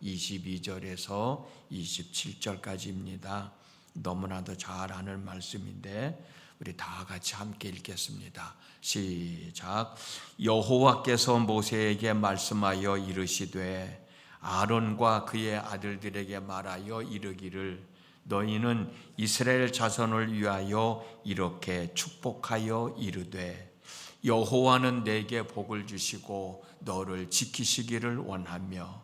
22절에서 27절까지입니다. 너무나도 잘 아는 말씀인데 우리 다 같이 함께 읽겠습니다. 시작. 여호와께서 모세에게 말씀하여 이르시되 아론과 그의 아들들에게 말하여 이르기를 너희는 이스라엘 자손을 위하여 이렇게 축복하여 이르되 여호와는 내게 복을 주시고 너를 지키시기를 원하며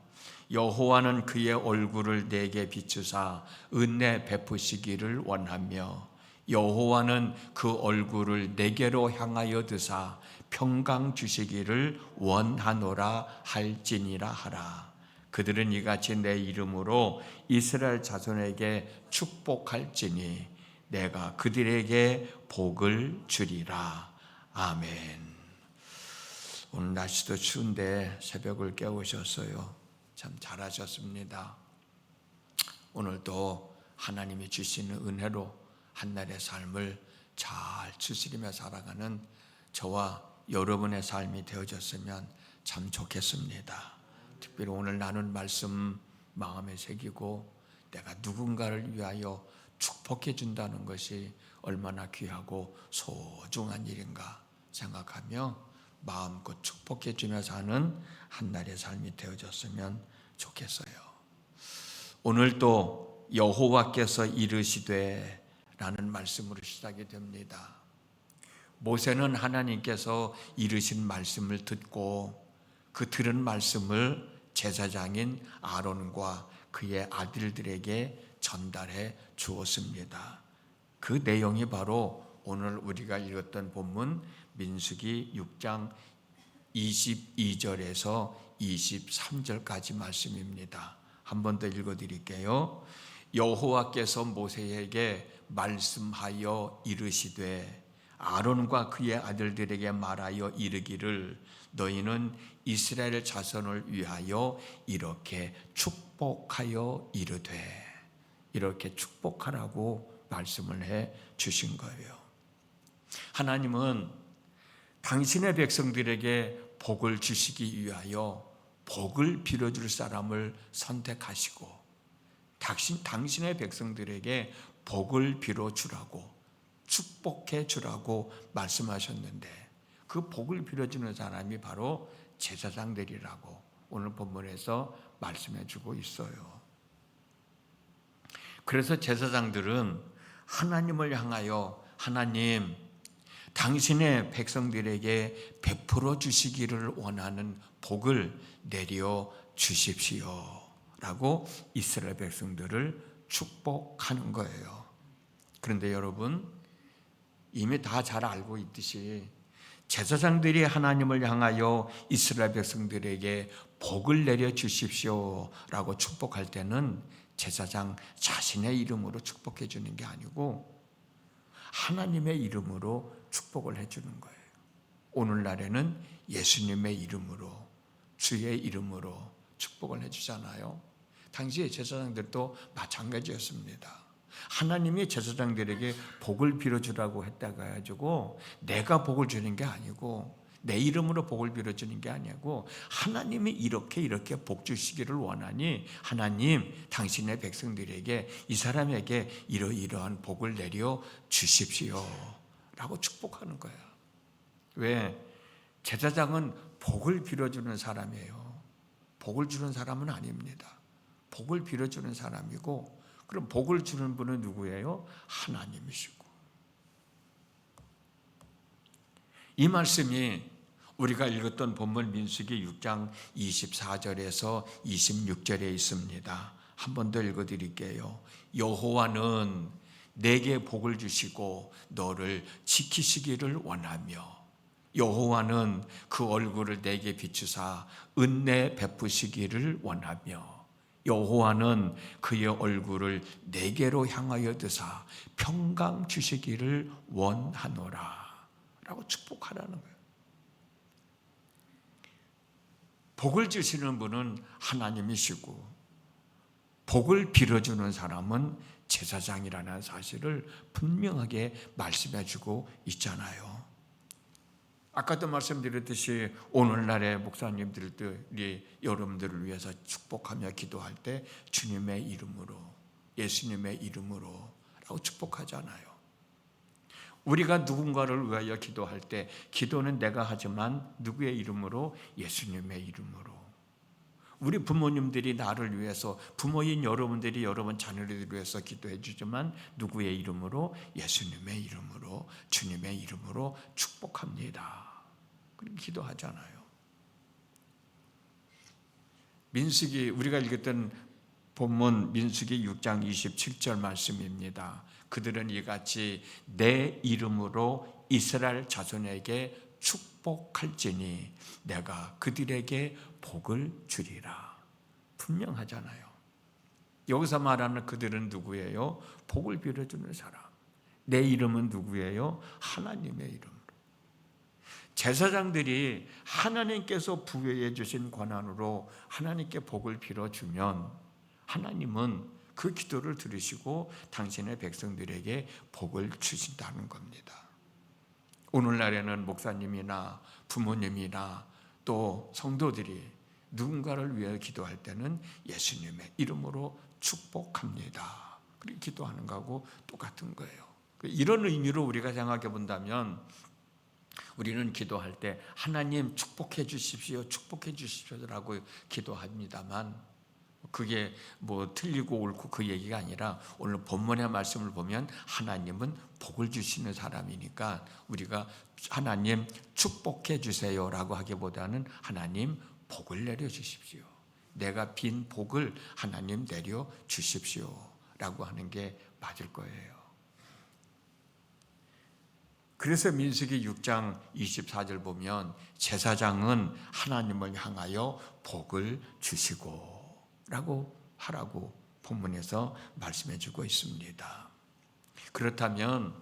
여호와는 그의 얼굴을 내게 비추사 은혜 베푸시기를 원하며 여호와는 그 얼굴을 내게로 향하여 드사 평강 주시기를 원하노라 할지니라 하라. 그들은 이같이 내 이름으로 이스라엘 자손에게 축복할지니 내가 그들에게 복을 주리라. 아멘. 오늘 날씨도 추운데 새벽을 깨우셨어요. 참 잘하셨습니다. 오늘도 하나님이 주시는 은혜로 한날의 삶을 잘 추스리며 살아가는 저와 여러분의 삶이 되어졌으면 참 좋겠습니다. 특별히 오늘 나눈 말씀 마음에 새기고 내가 누군가를 위하여 축복해 준다는 것이 얼마나 귀하고 소중한 일인가 생각하며 마음껏 축복해 주며 사는 한날의 삶이 되어졌으면 좋겠어요. 오늘도 여호와께서 이르시되 라는 말씀으로 시작이 됩니다. 모세는 하나님께서 이르신 말씀을 듣고 그 들은 말씀을 제사장인 아론과 그의 아들들에게 전달해 주었습니다. 그 내용이 바로 오늘 우리가 읽었던 본문 민수기 6장 22절에서 23절까지 말씀입니다. 한 번 더 읽어드릴게요. 여호와께서 모세에게 말씀하여 이르시되 아론과 그의 아들들에게 말하여 이르기를 너희는 이스라엘 자손을 위하여 이렇게 축복하여 이르되 이렇게 축복하라고 말씀을 해 주신 거예요. 하나님은 당신의 백성들에게 복을 주시기 위하여 복을 빌어줄 사람을 선택하시고 당신의 백성들에게 복을 빌어주라고 축복해 주라고 말씀하셨는데 그 복을 빌어주는 사람이 바로 제사장들이라고 오늘 본문에서 말씀해 주고 있어요. 그래서 제사장들은 하나님을 향하여 하나님 당신의 백성들에게 베풀어 주시기를 원하는 복을 내려 주십시오 라고 이스라엘 백성들을 축복하는 거예요. 그런데 여러분 이미 다 잘 알고 있듯이 제사장들이 하나님을 향하여 이스라엘 백성들에게 복을 내려 주십시오 라고 축복할 때는 제사장 자신의 이름으로 축복해 주는 게 아니고 하나님의 이름으로 축복을 해주는 거예요. 오늘날에는 예수님의 이름으로 주의 이름으로 축복을 해주잖아요. 당시의 제사장들도 마찬가지였습니다. 하나님이 제사장들에게 복을 빌어주라고 했다고 해가지고 내가 복을 주는 게 아니고 내 이름으로 복을 빌어주는 게 아니고 하나님이 이렇게 복 주시기를 원하니 하나님 당신의 백성들에게 이 사람에게 이러이러한 복을 내려 주십시오 라고 축복하는 거야. 왜? 제사장은 복을 빌어주는 사람이에요. 복을 주는 사람은 아닙니다. 복을 빌어주는 사람이고 그럼 복을 주는 분은 누구예요? 하나님이시고. 이 말씀이 우리가 읽었던 본문 민수기 6장 24절에서 26절에 있습니다. 한 번 더 읽어드릴게요. 여호와는 내게 복을 주시고 너를 지키시기를 원하며 여호와는 그 얼굴을 내게 비추사 은혜 베푸시기를 원하며 여호와는 그의 얼굴을 내게로 향하여 드사 평강 주시기를 원하노라 라고 축복하라는 거예요. 복을 주시는 분은 하나님이시고 복을 빌어주는 사람은 제사장이라는 사실을 분명하게 말씀해 주고 있잖아요. 아까도 말씀드렸듯이 오늘날의 목사님들이 여러분들을 위해서 축복하며 기도할 때 주님의 이름으로, 예수님의 이름으로 라고 축복하잖아요. 우리가 누군가를 위하여 기도할 때 기도는 내가 하지만 누구의 이름으로? 예수님의 이름으로. 우리 부모님들이 나를 위해서, 부모인 여러분들이 여러분 자녀들을 위해서 기도해 주지만 누구의 이름으로? 예수님의 이름으로, 주님의 이름으로 축복합니다. 그렇게 기도하잖아요. 민수기, 우리가 읽었던 본문 민수기 6장 27절 말씀입니다. 그들은 이같이 내 이름으로 이스라엘 자손에게 축복할지니 내가 그들에게 복을 주리라. 분명하잖아요. 여기서 말하는 그들은 누구예요? 복을 빌어주는 사람. 내 이름은 누구예요? 하나님의 이름으로. 제사장들이 하나님께서 부여해 주신 권한으로 하나님께 복을 빌어주면 하나님은 그 기도를 들으시고 당신의 백성들에게 복을 주신다는 겁니다. 오늘날에는 목사님이나 부모님이나 또 성도들이 누군가를 위해 기도할 때는 예수님의 이름으로 축복합니다. 그렇게 기도하는 거하고 똑같은 거예요. 이런 의미로 우리가 생각해 본다면 우리는 기도할 때 하나님 축복해 주십시오, 축복해 주십시오라고 기도합니다만 그게 뭐 틀리고 옳고 그 얘기가 아니라 오늘 본문의 말씀을 보면 하나님은 복을 주시는 사람이니까 우리가 하나님 축복해 주세요라고 하기보다는 하나님 복을 내려 주십시오. 내가 빈 복을 하나님 내려 주십시오라고 하는 게 맞을 거예요. 그래서 민수기 6장 24절 보면 제사장은 하나님을 향하여 복을 주시고 라고 하라고 본문에서 말씀해 주고 있습니다. 그렇다면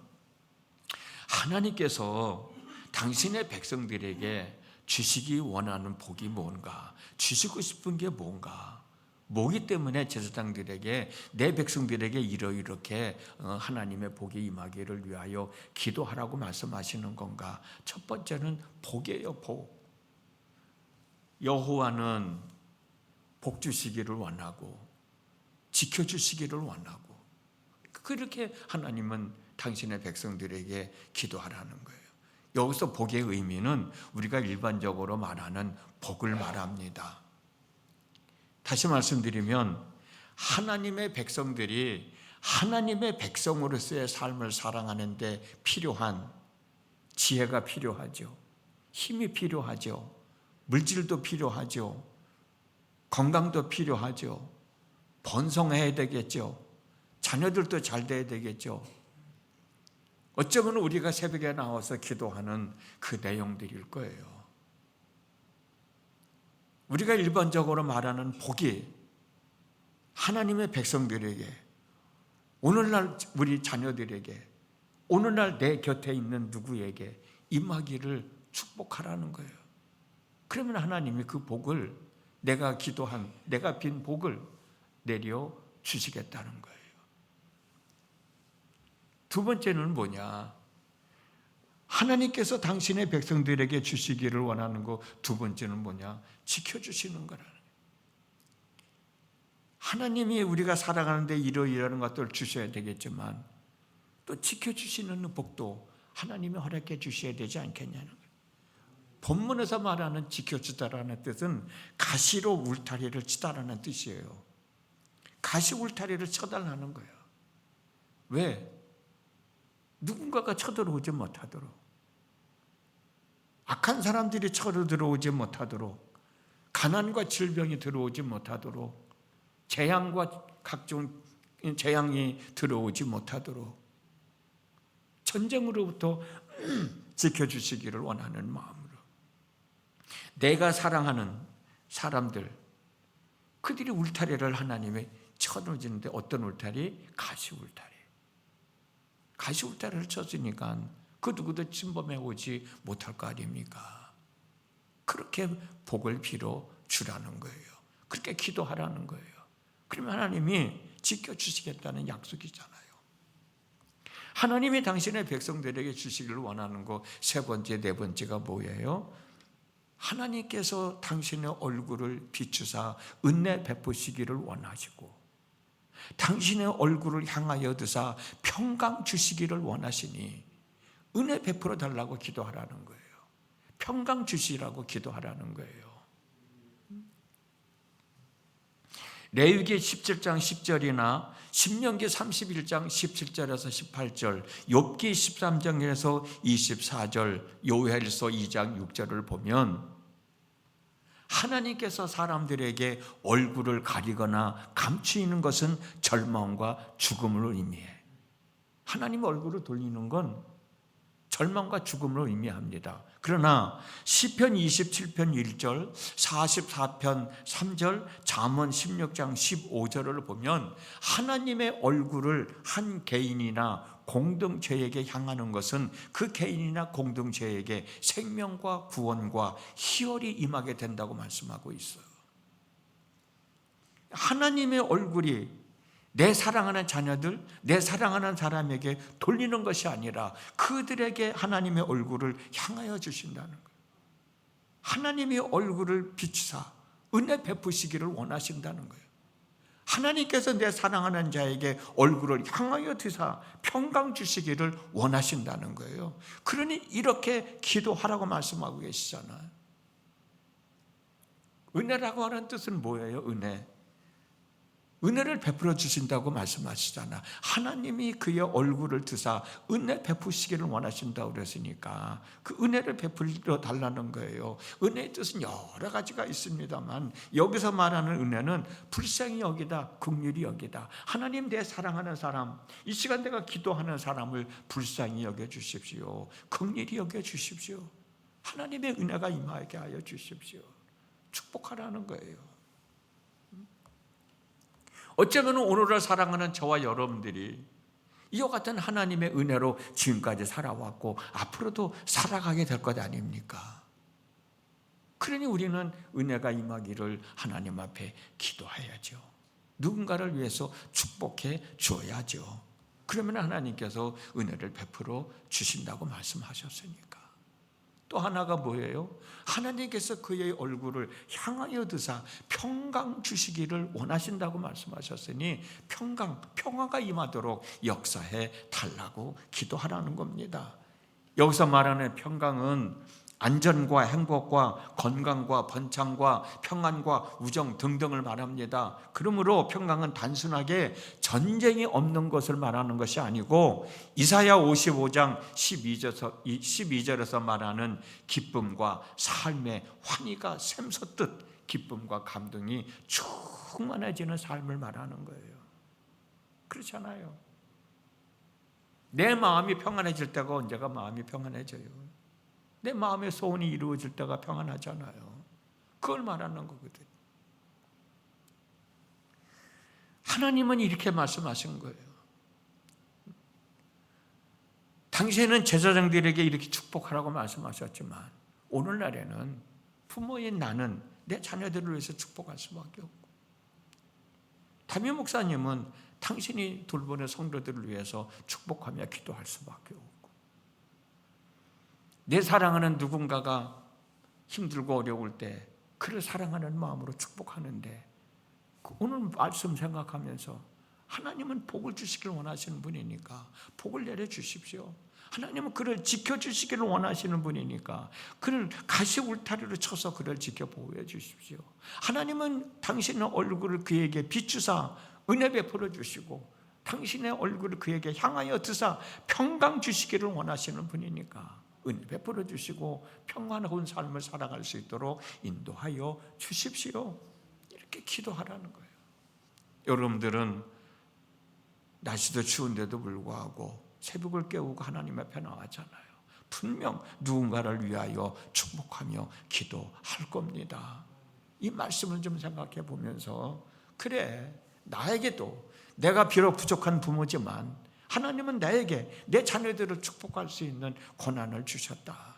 하나님께서 당신의 백성들에게 주시기 원하는 복이 뭔가, 주시고 싶은 게 뭔가, 뭐기 때문에 제사장들에게, 내 백성들에게 이렇게 하나님의 복이 임하기를 위하여 기도하라고 말씀하시는 건가? 첫 번째는 복이에요. 복. 여호와는 복 주시기를 원하고 지켜주시기를 원하고 그렇게 하나님은 당신의 백성들에게 기도하라는 거예요. 여기서 복의 의미는 우리가 일반적으로 말하는 복을 말합니다. 다시 말씀드리면 하나님의 백성들이 하나님의 백성으로서의 삶을 살아가는 데 필요한 지혜가 필요하죠. 힘이 필요하죠. 물질도 필요하죠. 건강도 필요하죠. 번성해야 되겠죠. 자녀들도 잘 돼야 되겠죠. 어쩌면 우리가 새벽에 나와서 기도하는 그 내용들일 거예요. 우리가 일반적으로 말하는 복이 하나님의 백성들에게, 오늘날 우리 자녀들에게, 오늘날 내 곁에 있는 누구에게 임하기를 축복하라는 거예요. 그러면 하나님이 그 복을, 내가 기도한, 내가 빈 복을 내려 주시겠다는 거예요. 두 번째는 뭐냐? 하나님께서 당신의 백성들에게 주시기를 원하는 거 두 번째는 뭐냐? 지켜주시는 거라는 거예요. 하나님이 우리가 살아가는데 이러이러한 것들을 주셔야 되겠지만 또 지켜주시는 복도 하나님이 허락해 주셔야 되지 않겠냐는 거예요. 본문에서 말하는 지켜주다라는 뜻은 가시로 울타리를 치다라는 뜻이에요. 가시 울타리를 쳐달라는 거예요. 왜? 누군가가 쳐들어오지 못하도록, 악한 사람들이 쳐들어오지 못하도록, 가난과 질병이 들어오지 못하도록, 재앙과 각종 재앙이 들어오지 못하도록 전쟁으로부터 지켜주시기를 원하는 마음으로 내가 사랑하는 사람들, 그들이 울타리를 하나님이 쳐놓지는데 어떤 울타리? 가시 울타리. 가시 울타리를 쳤으니까 그 누구도 침범해 오지 못할 거 아닙니까? 그렇게 복을 빌어 주라는 거예요. 그렇게 기도하라는 거예요. 그러면 하나님이 지켜주시겠다는 약속이잖아요. 하나님이 당신의 백성들에게 주시기를 원하는 것 세 번째, 네 번째가 뭐예요? 하나님께서 당신의 얼굴을 비추사 은혜 베푸시기를 원하시고 당신의 얼굴을 향하여 드사 평강 주시기를 원하시니 은혜 베풀어 달라고 기도하라는 거예요. 평강 주시라고 기도하라는 거예요. 레위기 17장 10절이나 신명기 31장 17절에서 18절, 욥기 13장에서 24절, 요엘서 2장 6절을 보면 하나님께서 사람들에게 얼굴을 가리거나 감추이는 것은 절망과 죽음을 의미해. 하나님 얼굴을 돌리는 건 절망과 죽음을 의미합니다. 그러나 시편 27편 1절, 44편 3절, 잠언 16장 15절을 보면 하나님의 얼굴을 한 개인이나 공동체에게 향하는 것은 그 개인이나 공동체에게 생명과 구원과 희열이 임하게 된다고 말씀하고 있어요. 하나님의 얼굴이 내 사랑하는 자녀들, 내 사랑하는 사람에게 돌리는 것이 아니라 그들에게 하나님의 얼굴을 향하여 주신다는 거예요. 하나님의 얼굴을 비추사 은혜 베푸시기를 원하신다는 거예요. 하나님께서 내 사랑하는 자에게 얼굴을 향하여 드사 평강 주시기를 원하신다는 거예요. 그러니 이렇게 기도하라고 말씀하고 계시잖아요. 은혜라고 하는 뜻은 뭐예요? 은혜를 베풀어 주신다고 말씀하시잖아. 하나님이 그의 얼굴을 드사 은혜 베푸시기를 원하신다고 그랬으니까 그 은혜를 베풀어 달라는 거예요. 은혜의 뜻은 여러 가지가 있습니다만 여기서 말하는 은혜는 불쌍히 여기다, 긍휼히 여기다. 하나님 내 사랑하는 사람, 이 시간 내가 기도하는 사람을 불쌍히 여겨주십시오. 긍휼히 여겨주십시오. 하나님의 은혜가 임하게 하여 주십시오. 축복하라는 거예요. 어쩌면 오늘을 사랑하는 저와 여러분들이 이와 같은 하나님의 은혜로 지금까지 살아왔고 앞으로도 살아가게 될 것 아닙니까? 그러니 우리는 은혜가 임하기를 하나님 앞에 기도해야죠. 누군가를 위해서 축복해 줘야죠. 그러면 하나님께서 은혜를 베풀어 주신다고 말씀하셨으니까. 또 하나가 뭐예요? 하나님께서 그의 얼굴을 향하여 드사 평강 주시기를 원하신다고 말씀하셨으니 평화가 임하도록 역사해 달라고 기도하라는 겁니다. 여기서 말하는 평강은 안전과 행복과 건강과 번창과 평안과 우정 등등을 말합니다. 그러므로 평강은 단순하게 전쟁이 없는 것을 말하는 것이 아니고 이사야 55장 12절에서 말하는 기쁨과 삶의 환희가 샘솟듯 기쁨과 감동이 충만해지는 삶을 말하는 거예요. 그렇잖아요. 내 마음이 평안해질 때가 언제가 마음이 평안해져요? 내 마음의 소원이 이루어질 때가 평안하잖아요. 그걸 말하는 거거든요. 하나님은 이렇게 말씀하신 거예요. 당시에는 제사장들에게 이렇게 축복하라고 말씀하셨지만 오늘날에는 부모인 나는 내 자녀들을 위해서 축복할 수밖에 없고 담임 목사님은 당신이 돌보는 성도들을 위해서 축복하며 기도할 수밖에 없고 내 사랑하는 누군가가 힘들고 어려울 때 그를 사랑하는 마음으로 축복하는데 오늘 말씀 생각하면서 하나님은 복을 주시기를 원하시는 분이니까 복을 내려주십시오. 하나님은 그를 지켜주시기를 원하시는 분이니까 그를 가시 울타리로 쳐서 그를 지켜 보호해 주십시오. 하나님은 당신의 얼굴을 그에게 비추사 은혜 베풀어 주시고 당신의 얼굴을 그에게 향하여 드사 평강 주시기를 원하시는 분이니까 은혜 베풀어 주시고 평안한 삶을 살아갈 수 있도록 인도하여 주십시오. 이렇게 기도하라는 거예요. 여러분들은 날씨도 추운데도 불구하고 새벽을 깨우고 하나님 앞에 나왔잖아요. 분명 누군가를 위하여 축복하며 기도할 겁니다. 이 말씀을 좀 생각해 보면서 그래 나에게도 내가 비록 부족한 부모지만 하나님은 나에게 내 자녀들을 축복할 수 있는 권한을 주셨다.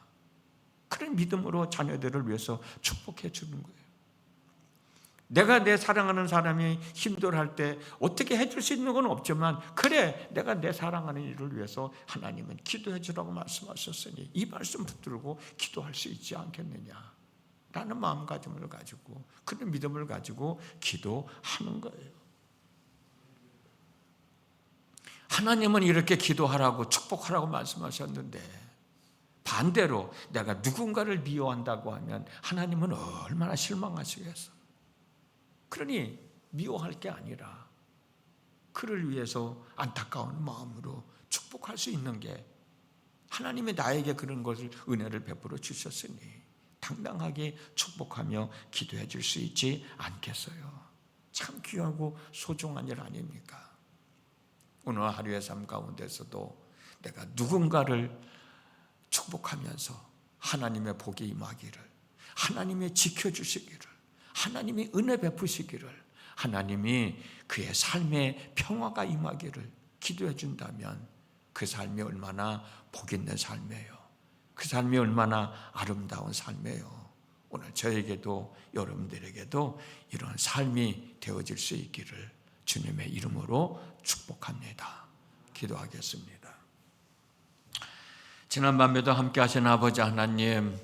그런 믿음으로 자녀들을 위해서 축복해 주는 거예요. 내가 내 사랑하는 사람이 힘들어할 때 어떻게 해줄 수 있는 건 없지만, 그래, 내가 내 사랑하는 이를 위해서 하나님은 기도해 주라고 말씀하셨으니 이 말씀 붙들고 기도할 수 있지 않겠느냐 라는 마음가짐을 가지고, 그런 믿음을 가지고 기도하는 거예요. 하나님은 이렇게 기도하라고 축복하라고 말씀하셨는데, 반대로 내가 누군가를 미워한다고 하면 하나님은 얼마나 실망하시겠어. 그러니 미워할 게 아니라 그를 위해서 안타까운 마음으로 축복할 수 있는 게, 하나님이 나에게 그런 것을 은혜를 베풀어 주셨으니 당당하게 축복하며 기도해 줄 수 있지 않겠어요? 참 귀하고 소중한 일 아닙니까? 오늘 하루의 삶 가운데서도 내가 누군가를 축복하면서 하나님의 복이 임하기를, 하나님의 지켜주시기를, 하나님이 은혜 베푸시기를, 하나님이 그의 삶에 평화가 임하기를 기도해 준다면 그 삶이 얼마나 복 있는 삶이에요. 그 삶이 얼마나 아름다운 삶이에요. 오늘 저에게도 여러분들에게도 이런 삶이 되어질 수 있기를 주님의 이름으로 축복합니다. 기도하겠습니다. 지난 밤에도 함께 하신 아버지 하나님,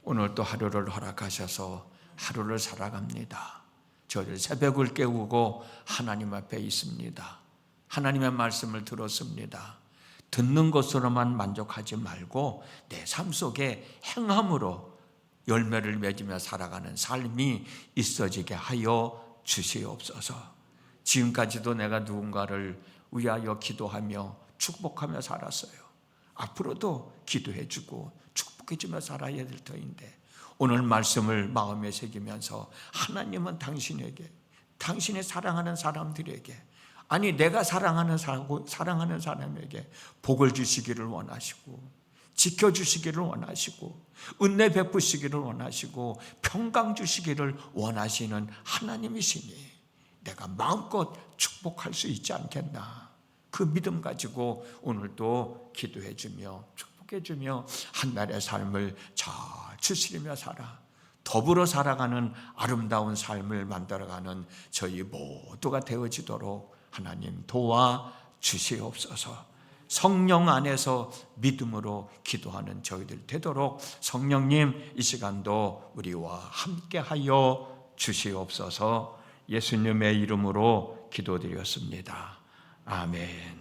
오늘 또 하루를 허락하셔서 하루를 살아갑니다. 저를 새벽을 깨우고 하나님 앞에 있습니다. 하나님의 말씀을 들었습니다. 듣는 것으로만 만족하지 말고 내 삶 속에 행함으로 열매를 맺으며 살아가는 삶이 있어지게 하여 주시옵소서. 지금까지도 내가 누군가를 위하여 기도하며 축복하며 살았어요. 앞으로도 기도해주고 축복해주며 살아야 될 터인데, 오늘 말씀을 마음에 새기면서 하나님은 당신에게, 당신의 사랑하는 사람들에게, 아니 내가 사랑하는 사람에게 복을 주시기를 원하시고, 지켜주시기를 원하시고, 은혜 베푸시기를 원하시고, 평강 주시기를 원하시는 하나님이시니 내가 마음껏 축복할 수 있지 않겠나. 그 믿음 가지고 오늘도 기도해주며 축복해주며 한 날의 삶을 잘 추스리며 살아 더불어 살아가는 아름다운 삶을 만들어가는 저희 모두가 되어지도록 하나님 도와주시옵소서. 성령 안에서 믿음으로 기도하는 저희들 되도록 성령님 이 시간도 우리와 함께하여 주시옵소서. 예수님의 이름으로 기도드렸습니다. 아멘.